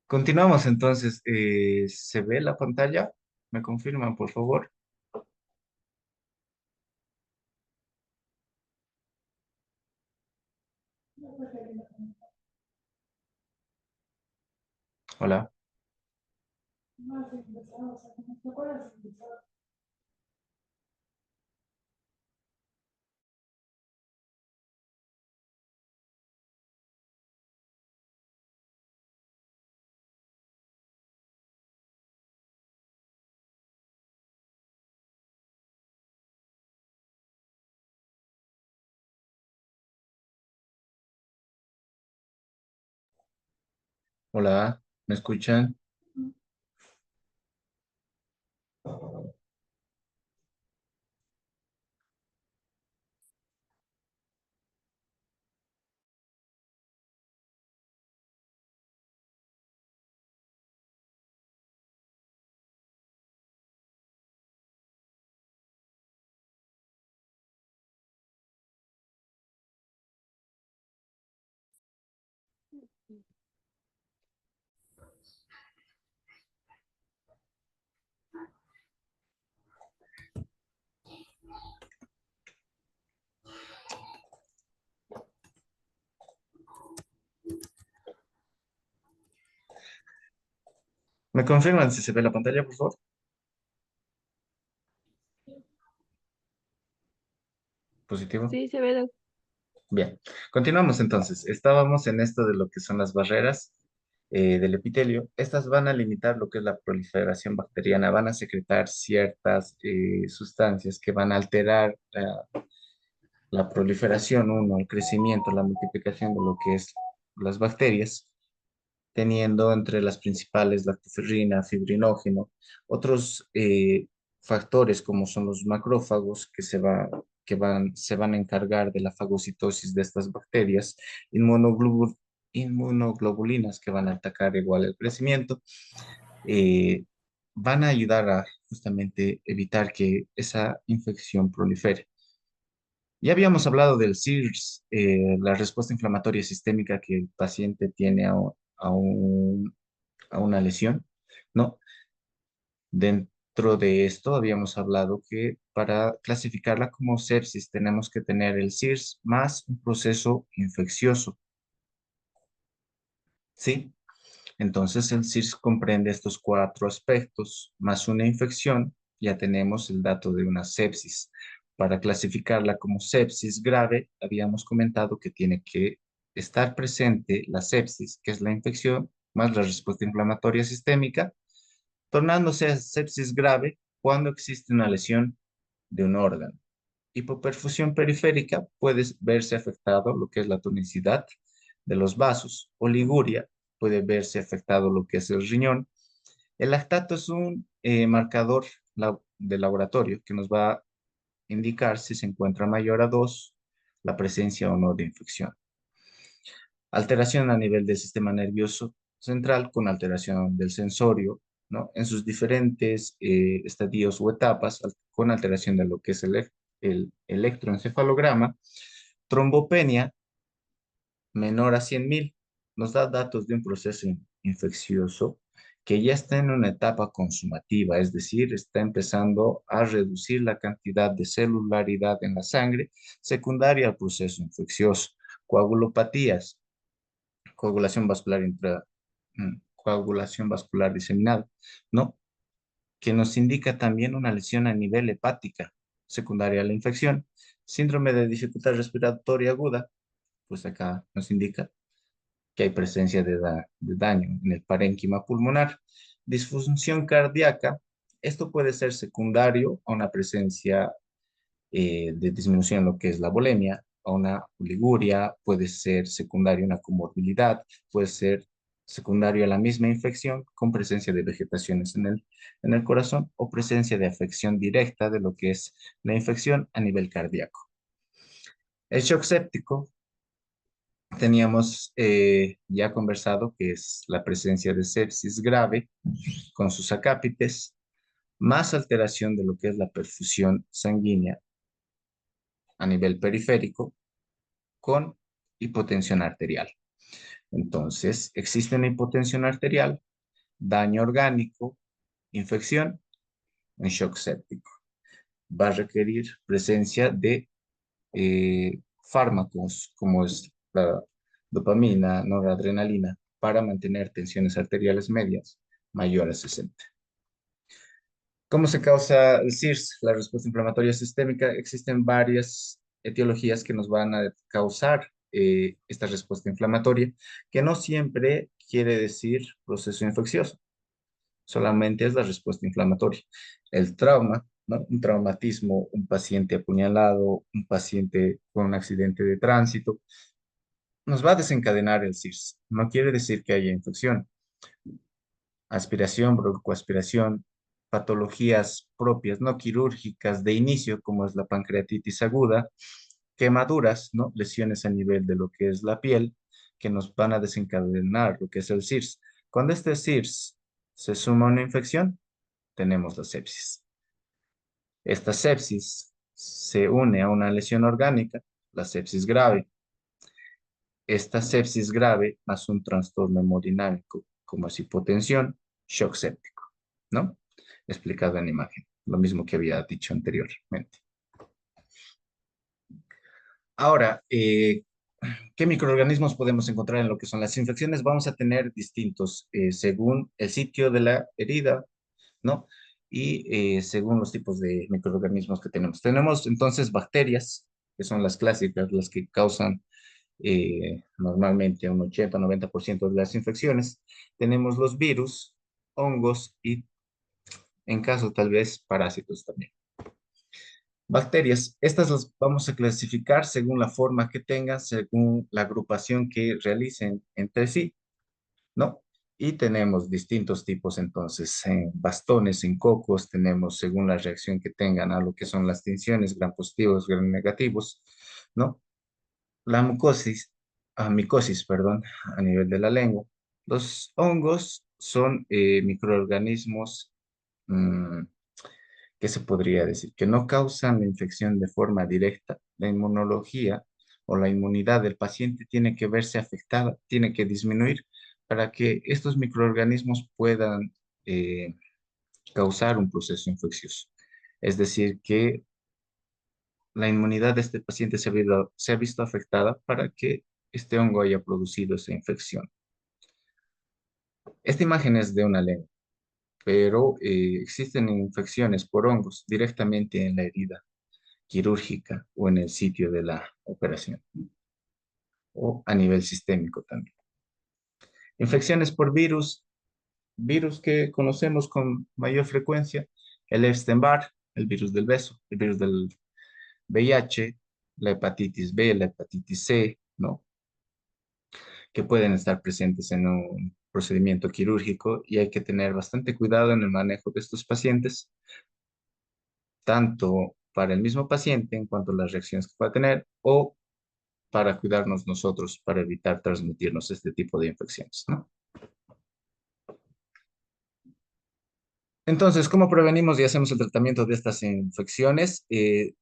Continuamos entonces. ¿Se ve la pantalla? ¿Me confirman, por favor? Hola, hola, ¿me escuchan? ¿Me confirman si se ve la pantalla, por favor? Positivo. Sí, se ve. Bien, continuamos entonces. Estábamos en esto de lo que son las barreras del epitelio. Estas van a limitar lo que es la proliferación bacteriana, van a secretar ciertas sustancias que van a alterar la proliferación, uno, el crecimiento, la multiplicación de lo que es las bacterias, teniendo entre las principales lactoferrina, fibrinógeno, otros factores como son los macrófagos se van a encargar de la fagocitosis de estas bacterias, inmunoglobulinas que van a atacar igual el crecimiento, eh, van a ayudar a justamente evitar que esa infección prolifere. Ya habíamos hablado del SIRS, la respuesta inflamatoria sistémica que el paciente tiene a a una lesión, ¿no? Dentro de esto habíamos hablado que para clasificarla como sepsis tenemos que tener el SIRS más un proceso infeccioso, ¿sí? Entonces el SIRS comprende estos cuatro aspectos, más una infección, ya tenemos el dato de una sepsis. Para clasificarla como sepsis grave, habíamos comentado que tiene que estar presente la sepsis, que es la infección, más la respuesta inflamatoria sistémica, tornándose a sepsis grave cuando existe una lesión de un órgano. Hipoperfusión periférica puede verse afectado lo que es la tonicidad de los vasos. Oliguria puede verse afectado lo que es el riñón. El lactato es un marcador de laboratorio que nos va a indicar si se encuentra mayor a 2 la presencia o no de infección. Alteración a nivel del sistema nervioso central con alteración del sensorio, ¿no? En sus diferentes estadios o etapas, con alteración de lo que es el electroencefalograma. Trombopenia menor a 100.000 nos da datos de un proceso infeccioso que ya está en una etapa consumativa, es decir, está empezando a reducir la cantidad de celularidad en la sangre secundaria al proceso infeccioso. Coagulopatías, coagulación vascular diseminada, ¿no? Que nos indica también una lesión a nivel hepática secundaria a la infección. Síndrome de dificultad respiratoria aguda, pues acá nos indica que hay presencia de daño en el parénquima pulmonar. Disfunción cardíaca, esto puede ser secundario a una presencia de disminución en lo que es la bulimia, a una oliguria, puede ser secundario a una comorbilidad, puede ser secundario a la misma infección con presencia de vegetaciones en el corazón o presencia de afección directa de lo que es la infección a nivel cardíaco. El shock séptico, teníamos ya conversado que es la presencia de sepsis grave con sus acápites, más alteración de lo que es la perfusión sanguínea a nivel periférico con hipotensión arterial. Entonces, existe una hipotensión arterial, daño orgánico, infección, un shock séptico. Va a requerir presencia de fármacos como es la dopamina, noradrenalina, para mantener tensiones arteriales medias mayores a 60. ¿Cómo se causa el CIRS, la respuesta inflamatoria sistémica? Existen varias etiologías que nos van a causar esta respuesta inflamatoria, que no siempre quiere decir proceso infeccioso, solamente es la respuesta inflamatoria. El trauma, ¿no? Un traumatismo, un paciente apuñalado, un paciente con un accidente de tránsito, nos va a desencadenar el CIRS. No quiere decir que haya infección. Aspiración, broncoaspiración, patologías propias, no quirúrgicas de inicio, como es la pancreatitis aguda, quemaduras, ¿no? Lesiones a nivel de lo que es la piel, que nos van a desencadenar lo que es el CIRS. Cuando este CIRS se suma a una infección, tenemos la sepsis. Esta sepsis se une a una lesión orgánica, la sepsis grave. Esta sepsis grave más un trastorno hemodinámico, como es hipotensión, shock séptico, ¿no? Explicado en imagen, lo mismo que había dicho anteriormente. Ahora, ¿qué microorganismos podemos encontrar en lo que son las infecciones? Vamos a tener distintos según el sitio de la herida, ¿no? Y según los tipos de microorganismos que tenemos. Tenemos entonces bacterias, que son las clásicas, las que causan normalmente un 80-90% de las infecciones. Tenemos los virus, hongos y, en caso tal vez, parásitos también. Bacterias, estas las vamos a clasificar según la forma que tengan, según la agrupación que realicen entre sí, ¿no? Y tenemos distintos tipos entonces, en bastones, en cocos, tenemos según la reacción que tengan a lo que son las tensiones, gram positivos, gram negativos, ¿no? La mucosis, micosis, perdón, a nivel de la lengua. Los hongos son microorganismos, mm, ¿qué se podría decir? Que no causan la infección de forma directa. La inmunología o la inmunidad del paciente tiene que verse afectada, tiene que disminuir para que estos microorganismos puedan causar un proceso infeccioso. Es decir, que la inmunidad de este paciente se ha visto afectada para que este hongo haya producido esa infección. Esta imagen es de una lengua, pero existen infecciones por hongos directamente en la herida quirúrgica o en el sitio de la operación, o a nivel sistémico también. Infecciones por virus, virus que conocemos con mayor frecuencia, el Epstein-Barr, el virus del beso, el virus del VIH, la hepatitis B, la hepatitis C, ¿no? Que pueden estar presentes en un procedimiento quirúrgico y hay que tener bastante cuidado en el manejo de estos pacientes, tanto para el mismo paciente en cuanto a las reacciones que pueda tener o para cuidarnos nosotros, para evitar transmitirnos este tipo de infecciones, ¿no? Entonces, ¿cómo prevenimos y hacemos el tratamiento de estas infecciones?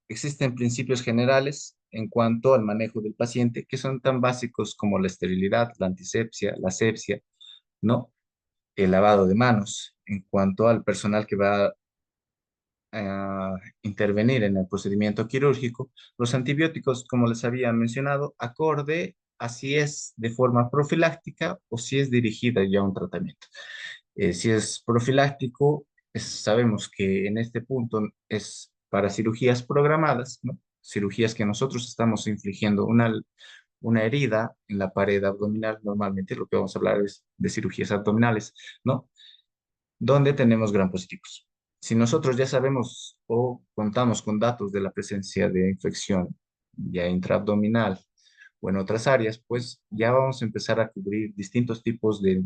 Existen principios generales en cuanto al manejo del paciente que son tan básicos como la esterilidad, la antisepsia, la asepsia, ¿no? El lavado de manos. En cuanto al personal que va a intervenir en el procedimiento quirúrgico, los antibióticos, como les había mencionado, acorde a si es de forma profiláctica o si es dirigida ya a un tratamiento. Si es profiláctico, sabemos que en este punto es para cirugías programadas, ¿no? Cirugías que nosotros estamos infligiendo una herida en la pared abdominal. Normalmente lo que vamos a hablar es de cirugías abdominales, ¿no? Donde tenemos gram positivos. Si nosotros ya sabemos o contamos con datos de la presencia de infección ya intraabdominal o en otras áreas, pues ya vamos a empezar a cubrir distintos tipos de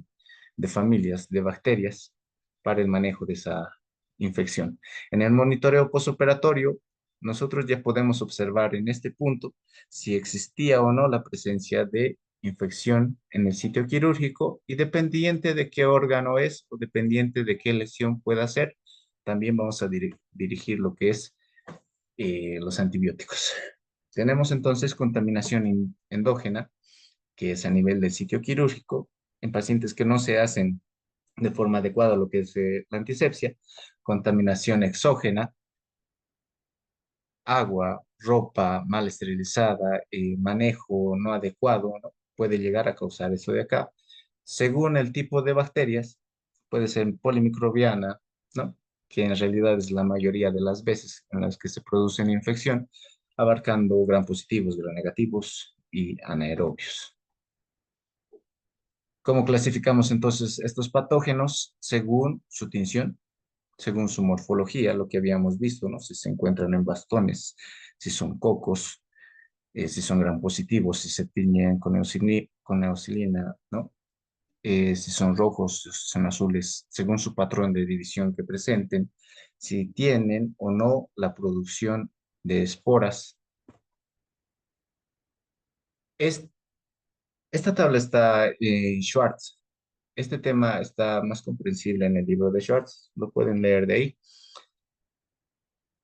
familias de bacterias para el manejo de esa infección. En el monitoreo posoperatorio, nosotros ya podemos observar en este punto si existía o no la presencia de infección en el sitio quirúrgico y dependiente de qué órgano es o dependiente de qué lesión pueda ser, también vamos a dirigir lo que es los antibióticos. Tenemos entonces contaminación endógena, que es a nivel del sitio quirúrgico, en pacientes que no se hacen de forma adecuada lo que es la antisepsia, contaminación exógena, agua, ropa mal esterilizada, manejo no adecuado, ¿no? Puede llegar a causar eso de acá. Según el tipo de bacterias, puede ser polimicrobiana, ¿no? Que en realidad es la mayoría de las veces en las que se produce una infección, abarcando gram positivos, gram negativos y anaerobios. ¿Cómo clasificamos entonces estos patógenos? Según su tinción, según su morfología, lo que habíamos visto, ¿no? Si se encuentran en bastones, si son cocos, si son gram positivos, si se tiñen con neosilina, ¿no? Si son rojos, si son azules, según su patrón de división que presenten, si tienen o no la producción de esporas. Es- Esta tabla está en Schwartz. Este tema está más comprensible en el libro de Schwartz, lo pueden leer de ahí.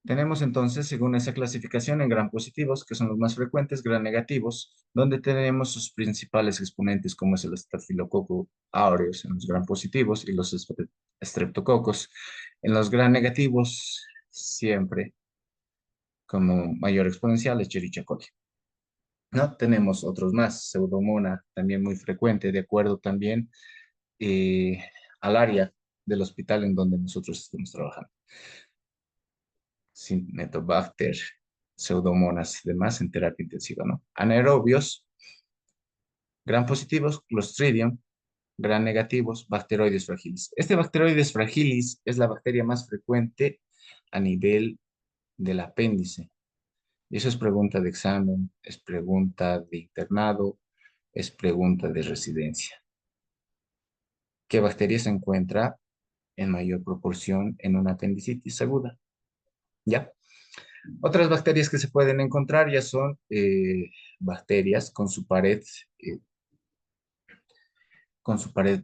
Tenemos entonces, según esa clasificación, en gram positivos, que son los más frecuentes, gram negativos, donde tenemos sus principales exponentes, como es el estafilococo aureus en los gram positivos y los estreptococos. En los gram negativos, siempre como mayor exponencial, Escherichia coli. ¿No? Tenemos otros más, Pseudomonas, también muy frecuente, de acuerdo también eh, al área del hospital en donde nosotros estamos trabajando. Cinetobacter, Pseudomonas y demás en terapia intensiva, ¿no? Anaerobios, gram positivos, Clostridium, gram negativos, Bacteroides fragilis. Este Bacteroides fragilis es la bacteria más frecuente a nivel del apéndice. Y eso es pregunta de examen, es pregunta de internado, es pregunta de residencia. ¿Qué bacteria se encuentra en mayor proporción en una apendicitis aguda? ¿Ya? Otras bacterias que se pueden encontrar ya son bacterias eh, con su pared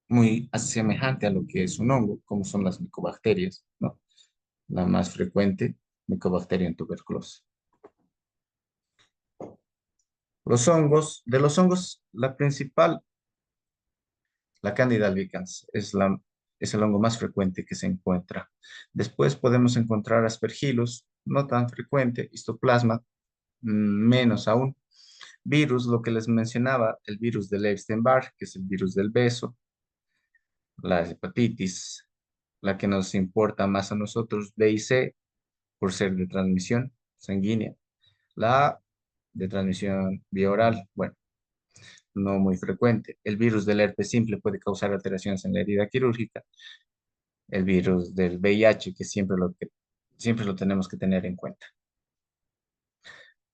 muy semejante a lo que es un hongo, como son las micobacterias, ¿no? La más frecuente, Mycobacterium tuberculosis. De los hongos, la principal, la Candida albicans, es el hongo más frecuente que se encuentra. Después podemos encontrar Aspergillus, no tan frecuente, Histoplasma, menos aún. Virus, lo que les mencionaba, el virus del Epstein-Barr, que es el virus del beso, la hepatitis, la que nos importa más a nosotros, B y C, por ser de transmisión sanguínea. La A, de transmisión vía oral, bueno, no muy frecuente. El virus del herpes simple puede causar alteraciones en la herida quirúrgica. El virus del VIH, que siempre lo tenemos que tener en cuenta.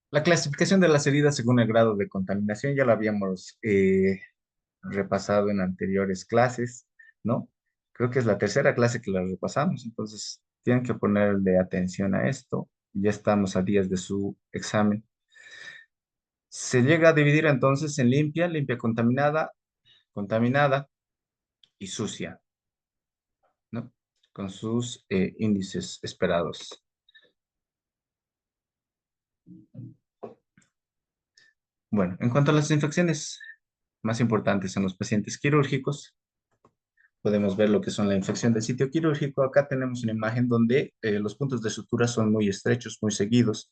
La clasificación de las heridas según el grado de contaminación ya lo habíamos repasado en anteriores clases, ¿no? Creo que es la tercera clase que la repasamos, entonces tienen que ponerle atención a esto. Ya estamos a días de su examen. Se llega a dividir entonces en limpia, limpia contaminada, contaminada y sucia, ¿no? Con sus índices esperados. Bueno, en cuanto a las infecciones más importantes en los pacientes quirúrgicos, podemos ver lo que son la infección del sitio quirúrgico. Acá tenemos una imagen donde los puntos de sutura son muy estrechos, muy seguidos.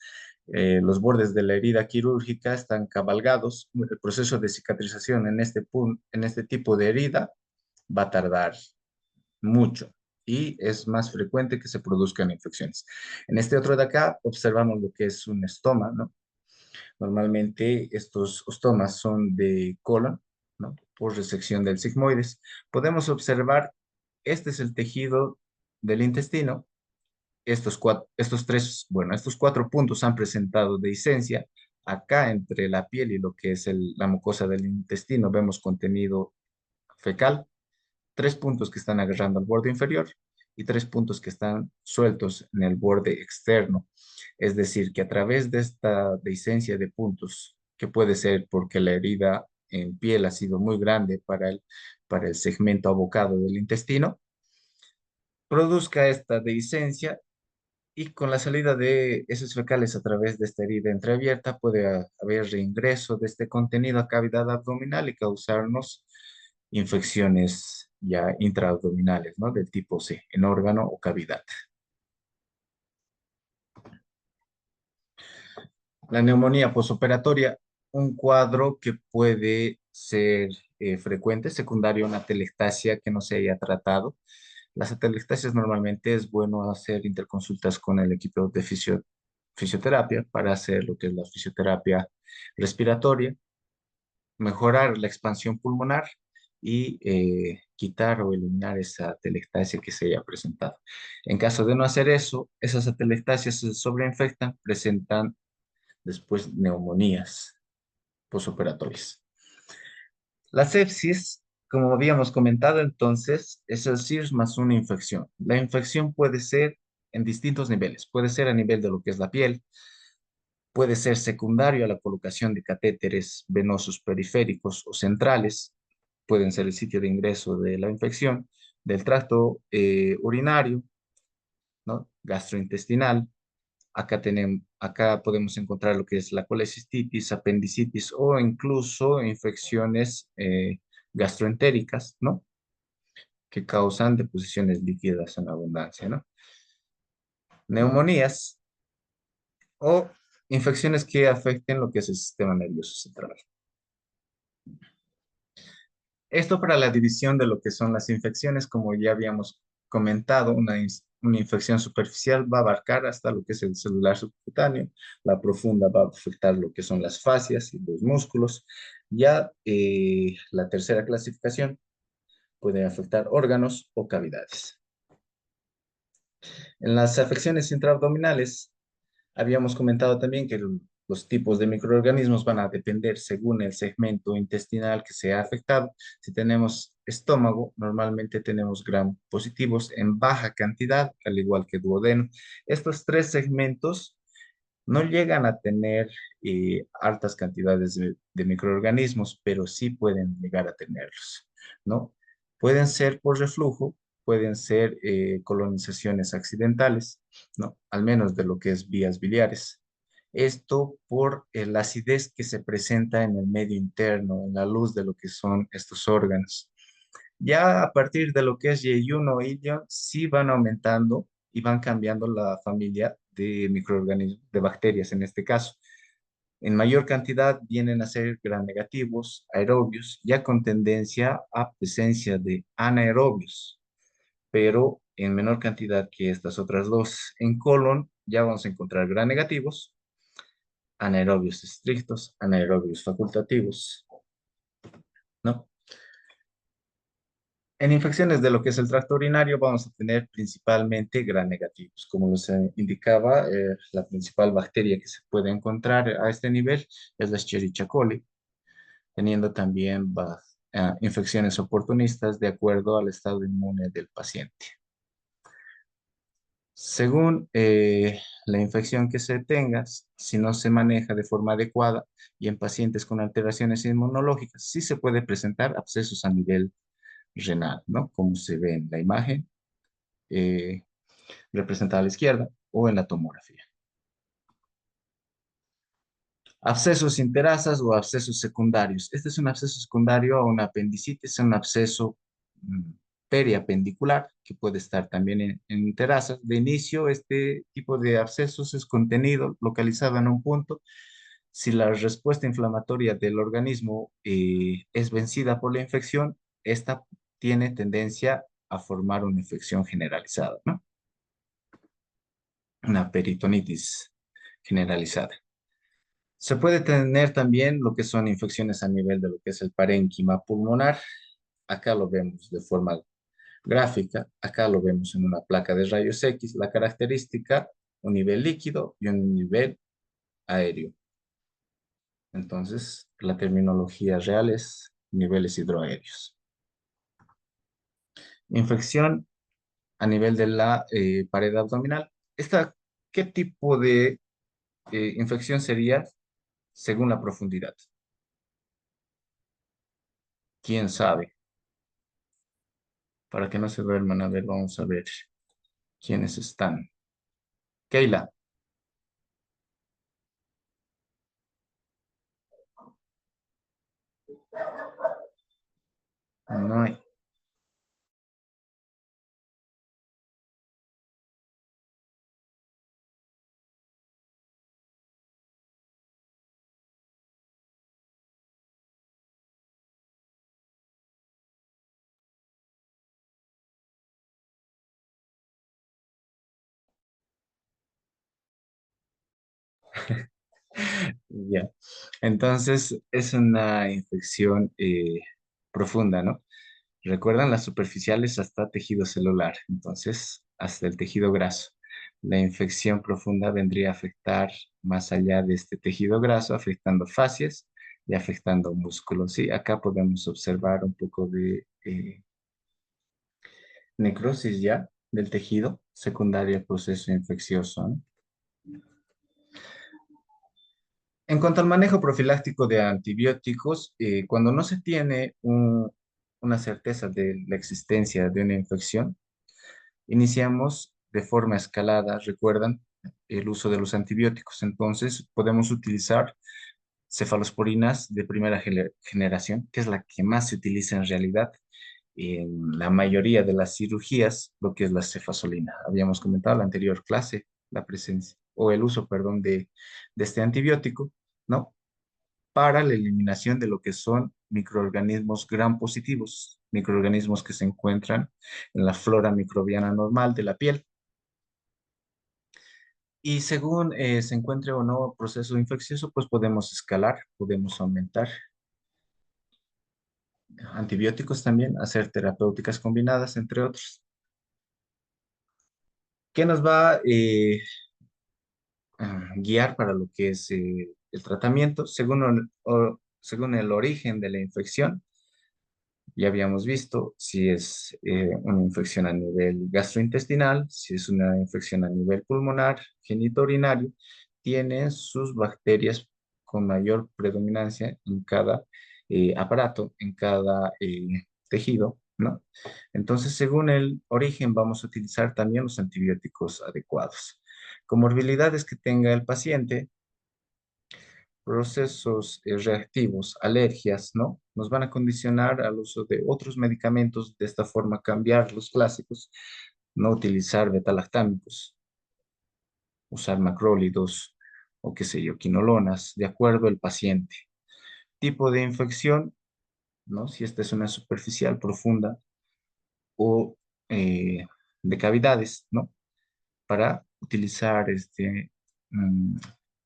Los bordes de la herida quirúrgica están cabalgados. El proceso de cicatrización en este tipo de herida va a tardar mucho y es más frecuente que se produzcan infecciones. En este otro de acá observamos lo que es un estoma, ¿no? Normalmente estos ostomas son de colon, ¿no? Por resección del sigmoides. Podemos observar, este es el tejido del intestino. Estos cuatro puntos han presentado dehiscencia. Acá entre la piel y lo que es la mucosa del intestino vemos contenido fecal, 3 puntos que están agarrando al borde inferior y 3 puntos que están sueltos en el borde externo. Es decir, que a través de esta dehiscencia de puntos, que puede ser porque la herida en piel ha sido muy grande para el segmento abocado del intestino, produzca esta dehiscencia Y con la salida de heces fecales a través de esta herida entreabierta puede haber reingreso de este contenido a cavidad abdominal y causarnos infecciones ya intraabdominales, ¿no? Del tipo C, en órgano o cavidad. La neumonía posoperatoria, un cuadro que puede ser frecuente, secundario a una atelectasia que no se haya tratado. Las atelectasias normalmente es bueno hacer interconsultas con el equipo de fisioterapia para hacer lo que es la fisioterapia respiratoria, mejorar la expansión pulmonar y quitar o eliminar esa atelectasia que se haya presentado. En caso de no hacer eso, esas atelectasias se sobreinfectan, presentan después neumonías posoperatorias. La sepsis, como habíamos comentado entonces, es el SIRS más una infección. La infección puede ser en distintos niveles. Puede ser a nivel de lo que es la piel, puede ser secundario a la colocación de catéteres venosos periféricos o centrales, pueden ser el sitio de ingreso de la infección, del tracto urinario, ¿no? Gastrointestinal. Acá podemos encontrar lo que es la colecistitis, apendicitis o incluso infecciones gastroentéricas, ¿no? Que causan deposiciones líquidas en abundancia, ¿no? Neumonías o infecciones que afecten lo que es el sistema nervioso central. Esto para la división de lo que son las infecciones, como ya habíamos comentado, una infección superficial va a abarcar hasta lo que es el celular subcutáneo, la profunda va a afectar lo que son las fascias y los músculos. Ya la tercera clasificación puede afectar órganos o cavidades. En las afecciones intraabdominales, habíamos comentado también que los tipos de microorganismos van a depender según el segmento intestinal que sea afectado. Si tenemos estómago, normalmente tenemos gram positivos en baja cantidad, al igual que duodeno. Estos tres segmentos no llegan a tener altas cantidades de microorganismos, pero sí pueden llegar a tenerlos, ¿no? Pueden ser por reflujo, pueden ser colonizaciones accidentales, ¿no? Al menos de lo que es vías biliares. Esto por la acidez que se presenta en el medio interno, en la luz de lo que son estos órganos. Ya a partir de lo que es Y1 o Ilion, sí van aumentando y van cambiando la familia de microorganismos, de bacterias en este caso. En mayor cantidad vienen a ser gram negativos, aerobios, ya con tendencia a presencia de anaerobios, pero en menor cantidad que estas otras dos. En colon ya vamos a encontrar gram negativos, anaerobios estrictos, anaerobios facultativos, ¿no? En infecciones de lo que es el tracto urinario vamos a tener principalmente gram negativos. Como les indicaba, la principal bacteria que se puede encontrar a este nivel es la Escherichia coli, teniendo también infecciones oportunistas de acuerdo al estado inmune del paciente. Según la infección que se tenga, si no se maneja de forma adecuada y en pacientes con alteraciones inmunológicas, sí se puede presentar abscesos a nivel renal, ¿no? Como se ve en la imagen eh, representada a la izquierda o en la tomografía. Abscesos interasas o abscesos secundarios. Este es un absceso secundario a una apendicitis, es un absceso mm, periapendicular que puede estar también en interasas. De inicio, este tipo de abscesos es contenido, localizado en un punto. Si la respuesta inflamatoria del organismo es vencida por la infección, esta tiene tendencia a formar una infección generalizada, ¿no? Una peritonitis generalizada. Se puede tener también lo que son infecciones a nivel de lo que es el parénquima pulmonar. Acá lo vemos de forma gráfica. Acá lo vemos en una placa de rayos X. La característica, un nivel líquido y un nivel aéreo. Entonces, la terminología real es niveles hidroaéreos. Infección a nivel de la pared abdominal. ¿Qué tipo de infección sería según la profundidad? ¿Quién sabe? Para que no se duerman, a ver, vamos a ver quiénes están. Keila, no hay. Ya. Entonces, es una infección profunda, ¿no? Recuerdan las superficiales hasta tejido celular, entonces hasta el tejido graso. La infección profunda vendría a afectar más allá de este tejido graso, afectando fascias y afectando músculos. Sí, acá podemos observar un poco de necrosis ya del tejido secundaria al proceso infeccioso, ¿no? En cuanto al manejo profiláctico de antibióticos, cuando no se tiene una certeza de la existencia de una infección, iniciamos de forma escalada, recuerdan, el uso de los antibióticos. Entonces, podemos utilizar cefalosporinas de primera generación, que es la que más se utiliza en realidad en la mayoría de las cirugías, lo que es la cefazolina. Habíamos comentado en la anterior clase la presencia o el uso, perdón, de este antibiótico, ¿no? Para la eliminación de lo que son microorganismos gram positivos, microorganismos que se encuentran en la flora microbiana normal de la piel. Y según se encuentre o no proceso infeccioso, pues podemos escalar, podemos aumentar antibióticos también, hacer terapéuticas combinadas, entre otros. ¿Qué nos va a guiar para lo que es el tratamiento? Según el origen de la infección, ya habíamos visto si es una infección a nivel gastrointestinal, si es una infección a nivel pulmonar, genitourinario, tiene sus bacterias con mayor predominancia en cada aparato, en cada tejido, ¿no? Entonces, según el origen, vamos a utilizar también los antibióticos adecuados. Comorbilidades que tenga el paciente, procesos reactivos, alergias, ¿no? Nos van a condicionar al uso de otros medicamentos, de esta forma cambiar los clásicos, no utilizar betalactámicos, usar macrólidos o qué sé yo, quinolonas, de acuerdo al paciente. Tipo de infección, ¿no? Si esta es una superficial, profunda o eh, de cavidades, ¿no? Para utilizar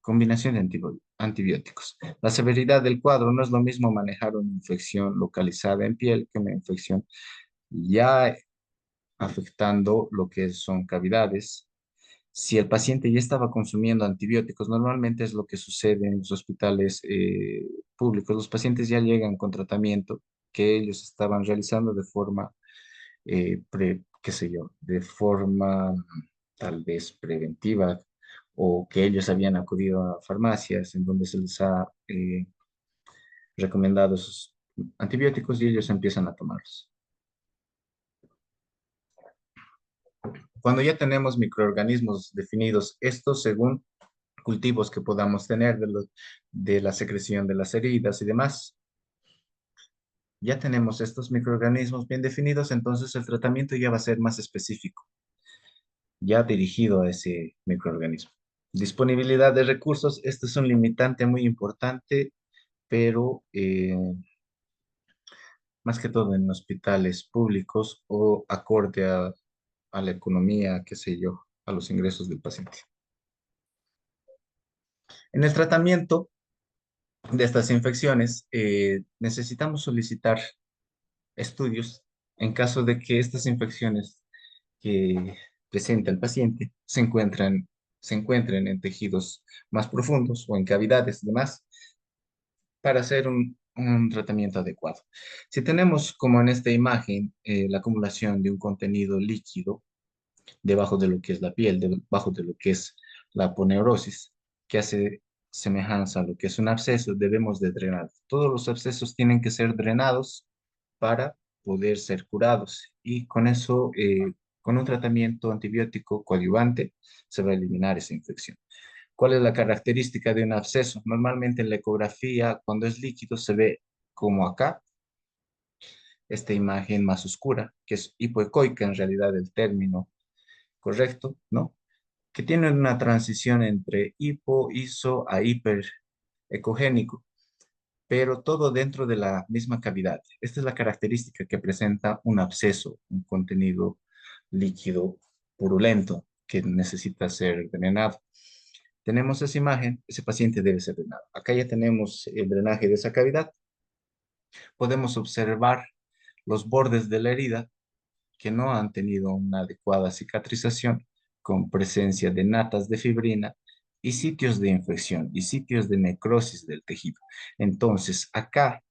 combinación de antibióticos. La severidad del cuadro no es lo mismo manejar una infección localizada en piel que una infección ya afectando lo que son cavidades. Si el paciente ya estaba consumiendo antibióticos, normalmente es lo que sucede en los hospitales públicos. Los pacientes ya llegan con tratamiento que ellos estaban realizando de forma qué sé yo, de forma tal vez preventiva o que ellos habían acudido a farmacias en donde se les ha recomendado esos antibióticos y ellos empiezan a tomarlos. Cuando ya tenemos microorganismos definidos, estos según cultivos que podamos tener de la secreción de las heridas y demás, ya tenemos estos microorganismos bien definidos, entonces el tratamiento ya va a ser más específico, ya dirigido a ese microorganismo. Disponibilidad de recursos, este es un limitante muy importante, pero más que todo en hospitales públicos o acorde a la economía, qué sé yo, a los ingresos del paciente. En el tratamiento de estas infecciones, necesitamos solicitar estudios en caso de que estas infecciones que presenta el paciente se encuentren en tejidos más profundos o en cavidades y demás para hacer un tratamiento adecuado. Si tenemos, como en esta imagen, la acumulación de un contenido líquido debajo de lo que es la piel, debajo de lo que es la aponeurosis, que hace semejanza a lo que es un absceso, debemos de drenar. Todos los abscesos tienen que ser drenados para poder ser curados y con eso Con un tratamiento antibiótico coadyuvante se va a eliminar esa infección. ¿Cuál es la característica de un absceso? Normalmente en la ecografía, cuando es líquido, se ve como acá, esta imagen más oscura, que es hipoecoica en realidad el término correcto, ¿no? Que tiene una transición entre hipo, iso a hiperecogénico, pero todo dentro de la misma cavidad. Esta es la característica que presenta un absceso, un contenido líquido purulento que necesita ser drenado. Tenemos esa imagen, ese paciente debe ser drenado. Acá ya tenemos el drenaje de esa cavidad. Podemos observar los bordes de la herida que no han tenido una adecuada cicatrización con presencia de natas de fibrina y sitios de infección y sitios de necrosis del tejido. Entonces, acá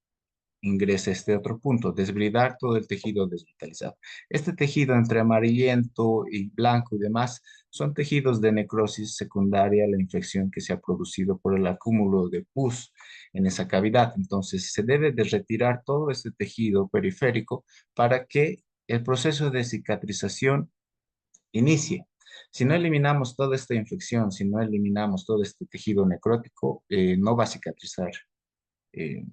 ingresa este otro punto, desbridar todo el tejido desvitalizado. Este tejido entre amarillento y blanco y demás son tejidos de necrosis secundaria a la infección que se ha producido por el acúmulo de pus en esa cavidad. Entonces se debe de retirar todo este tejido periférico para que el proceso de cicatrización inicie. Si no eliminamos toda esta infección, si no eliminamos todo este tejido necrótico, no va a cicatrizar eh,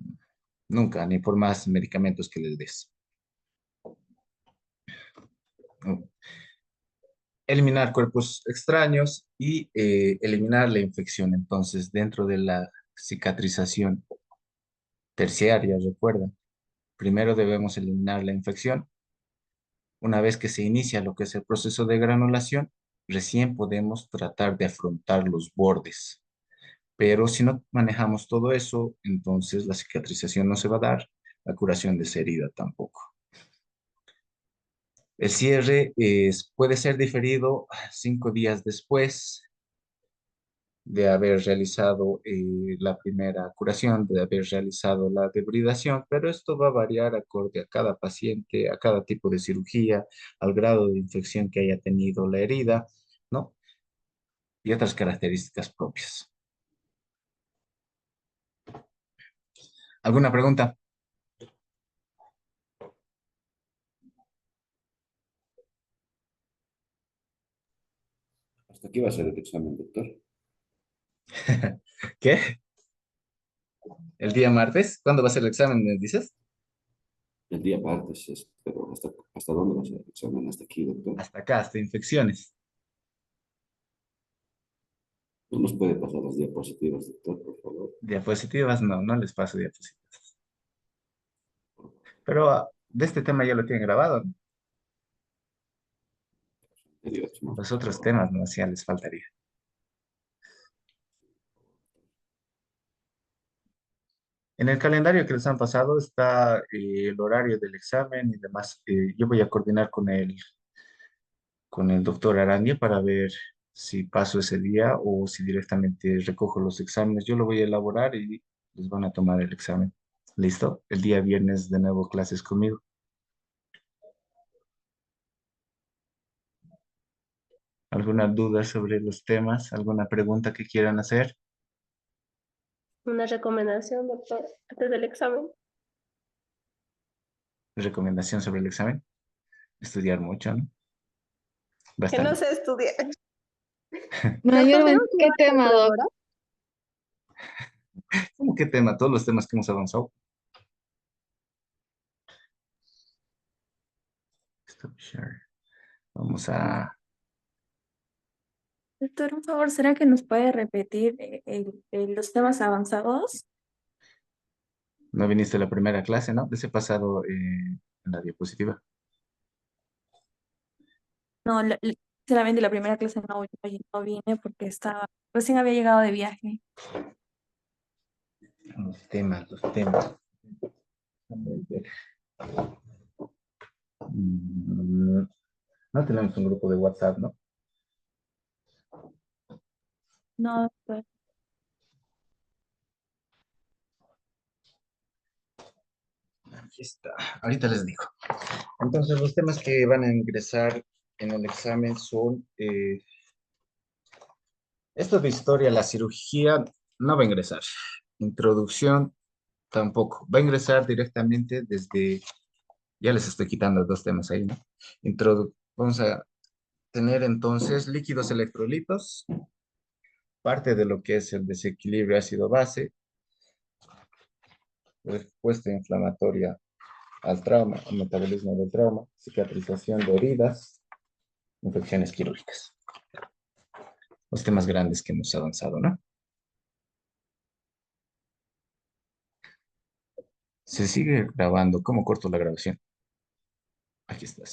nunca, ni por más medicamentos que les des. Eliminar cuerpos extraños y eliminar la infección. Entonces, dentro de la cicatrización terciaria, recuerda, primero debemos eliminar la infección. Una vez que se inicia lo que es el proceso de granulación, recién podemos tratar de afrontar los bordes. Pero si no manejamos todo eso, entonces la cicatrización no se va a dar, la curación de esa herida tampoco. El cierre puede ser diferido 5 días después de haber realizado la primera curación, de haber realizado la debridación, pero esto va a variar acorde a cada paciente, a cada tipo de cirugía, al grado de infección que haya tenido la herida, ¿no? Y otras características propias. ¿Alguna pregunta? ¿Hasta aquí va a ser el examen, doctor? ¿Qué? ¿El día martes? ¿Cuándo va a ser el examen, me dices? El día martes, pero ¿hasta dónde va a ser el examen? ¿Hasta aquí, doctor? Hasta acá, hasta infecciones. ¿No nos puede pasar las diapositivas, doctor, por favor? Diapositivas, no, no les paso diapositivas. Pero de este tema ya lo tienen grabado, ¿no? Dios, no, Los por otros favor. temas no, ya les faltaría. En el calendario que les han pasado está el horario del examen y demás. Yo voy a coordinar con el doctor Arandia para ver si paso ese día o si directamente recojo los exámenes. Yo lo voy a elaborar y les van a tomar el examen. ¿Listo? El día viernes de nuevo clases conmigo. ¿Alguna duda sobre los temas? ¿Alguna pregunta que quieran hacer? Una recomendación, doctor, antes del examen. ¿Recomendación sobre el examen? Estudiar mucho, ¿no? Va a Que estar no bien. sé estudiar. ¿Ya Mayormente, confirmo que ¿qué va a ser tema, Doc? corredora? ¿Cómo qué tema? Todos los temas que hemos avanzado. Stop share. Vamos a... Doctor, un favor, ¿será que nos puede repetir los temas avanzados? No viniste a la primera clase, ¿no? Les he pasado en la diapositiva. No, sinceramente la primera clase no vine porque recién había llegado de viaje. Los temas, los temas. Déjame ver. Mm, No tenemos un grupo de WhatsApp, ¿no? No, doctor. Aquí está. Ahorita les digo. Entonces, los temas que van a ingresar en el examen son esto de historia, la cirugía no va a ingresar. Introducción tampoco. Va a ingresar directamente desde, ya les estoy quitando dos temas ahí, ¿no? Vamos a tener entonces líquidos electrolitos, parte de lo que es el desequilibrio ácido-base, respuesta inflamatoria al trauma, al metabolismo del trauma, cicatrización de heridas, infecciones quirúrgicas. Los temas grandes que hemos avanzado, ¿no? Se sigue grabando. ¿Cómo corto la grabación? Aquí estás.